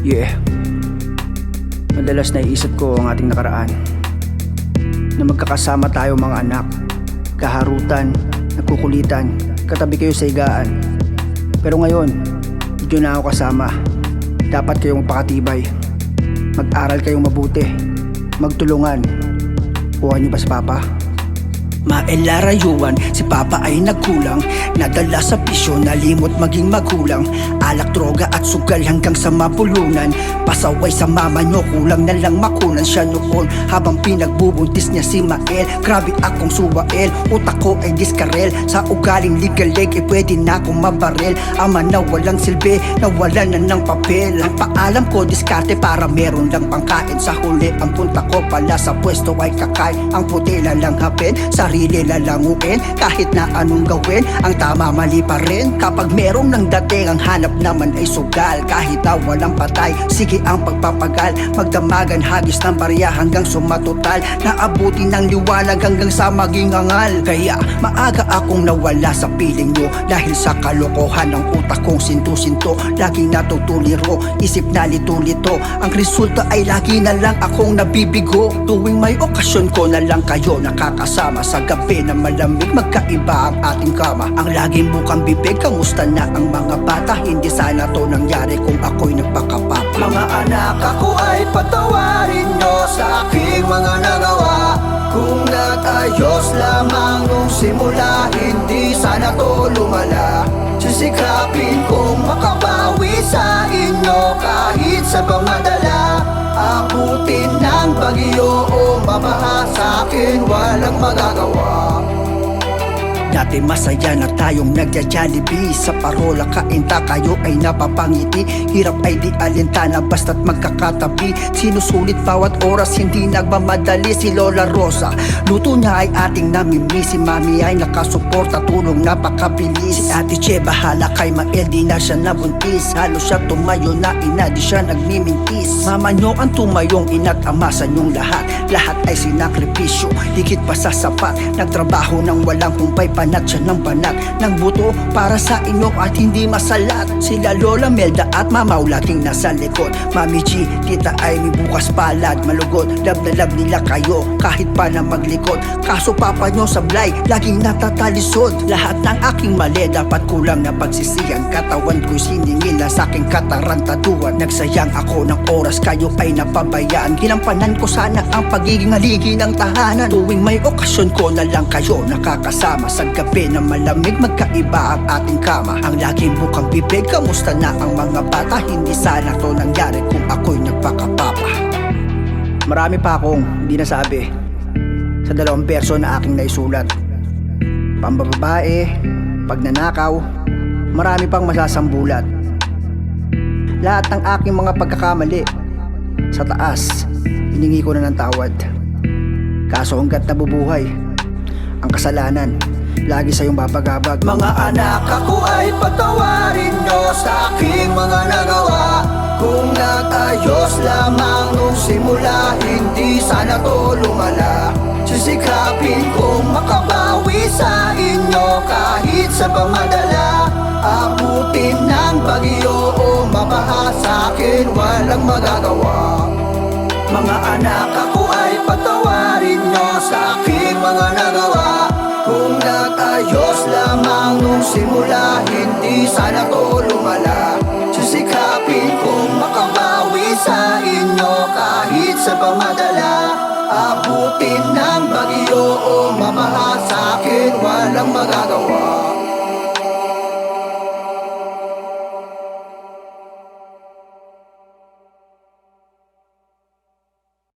Yeah. Madalas naiisip ko ang ating nakaraan, na magkakasama tayo mga anak, kaharutan, nagkukulitan, katabi kayo sa higaan. Pero ngayon, hindi na ako kasama. Dapat kayong magpakatibay, mag-aral kayong mabuti, magtulungan. Kuha niyo ba si Papa? Maelarayuan, si Papa ay nagkulang. Nadala sa pisyo, nalimot maging magulang. Alak, droga at sugal hanggang sa mapulunan. Pasaway sa mama nyo, kulang na lang makunan siya noon. Habang pinagbubuntis niya si Mael, grabe akong suwael. Utak ko ay diskarel, sa ugaling legal leg pwede na akong mabarel. Ama na walang silbi, nawala na ng papel. Ang paalam ko diskarte para meron lang pangkain. Sa huli ang punta ko pala sa pwesto ay kakain. Ang puti lang hapin, sarili lalanguin. Kahit na anong gawin, ang tama mali pa rin. Kapag merong nang dating, ang hanap naman ay sugal. Kahit na walang patay, sige ang pagpapagal. Magdamagan hagis ng barya hanggang sumatotal. Naabuti ng liwanag hanggang sa maging angal. Kaya maaga akong nawala sa piling nyo, dahil sa kalokohan ng utak kong sinto-sinto. Laging natutuliro, isip na lito-lito. Ang resulta ay lagi na lang akong nabibigo. Tuwing may okasyon ko na lang kayo nakakasama. Sa gabi na malamig, magkaiba ang ating kama. Ang laging bukang bibig, kamusta na ang mga bata? Hindi sana to nangyari kung ako'y nagpakapapa. Mga anak, ako ay patawarin nyo sa aking mga nagawa. Kung nag-ayos lamang nung simula, hindi sana to lumala. Sisikapin kong makabawi sa inyo kahit sa pamadala. Abutin ng bagyo o mabaha, sa akin walang magagawa. Dati masaya na tayong nagja-Jollibee. Sa parola kainta kayo ay napapangiti. Hirap ay di alintana basta't magkakatabi. Sinusulit bawat oras, hindi nagmamadali. Si Lola Rosa, luto niya ay ating namimiss. Si Mami ay nakasuporta, tulong napakabilis. Si Ate Che bahala kay Mael, di na siya nabuntis. Halos siya tumayo na ina, di siya nagmimintis. Mama nyo ang tumayong ina't ama sa inyong lahat. Lahat ay sinakripisyo, higit pa sa sapat. Nagtrabaho ng walang kumpay, banat siya ng banat ng buto para sa inyo at hindi masalat. Sila Lola Melda at Mamaw laging nasa likod. Mami G, Tita Amy bukas palad malugod. Love na love nila kayo kahit pa na maglikod. Kaso Papa nyo sablay, laging natatalisod. Lahat ng aking mali dapat kulang na pagsisiyan. Katawan ko'y siningil na sa'king katarantaduan. Nagsayang ako ng oras, kayo ay napabayaan. Ginampanan ko sana ang pagiging haligi ng tahanan. Tuwing may okasyon ko na lang kayo nakakasama. Sa gabi na malamig, magkaiba ang ating kama. Ang laging bukang bibig, kamusta na ang mga bata? Hindi sana to nangyari kung ako'y nagpakapapa. Marami pa akong hindi nasabi sa 2 verso na aking naisulat. Pambababae, pagnanakaw, marami pang masasambulat. Lahat ng aking mga pagkakamali sa taas, hiningi ko na ng tawad. Kaso hanggat nabubuhay, ang kasalanan lagi sa iyong babagabag. Mga anak, ako ay patawarin nyo sa aking mga nagawa. Kung nag-ayos lamang nung simula, hindi sana to lumala. Sisikapin kong makabawi sa inyo kahit sa pamadala. Abutin ng bagyo o mabaha, sa akin walang magagawa. Mga anak, ako ay patawarin nyo sa aking mga nagawa. Kung nag-ayos lamang nung simula, hindi sana to lumala. Sisikapin kong makabawi sa inyo kahit sa pamadala. Abutin ng bagyo o mabaha, sa akin walang magagawa.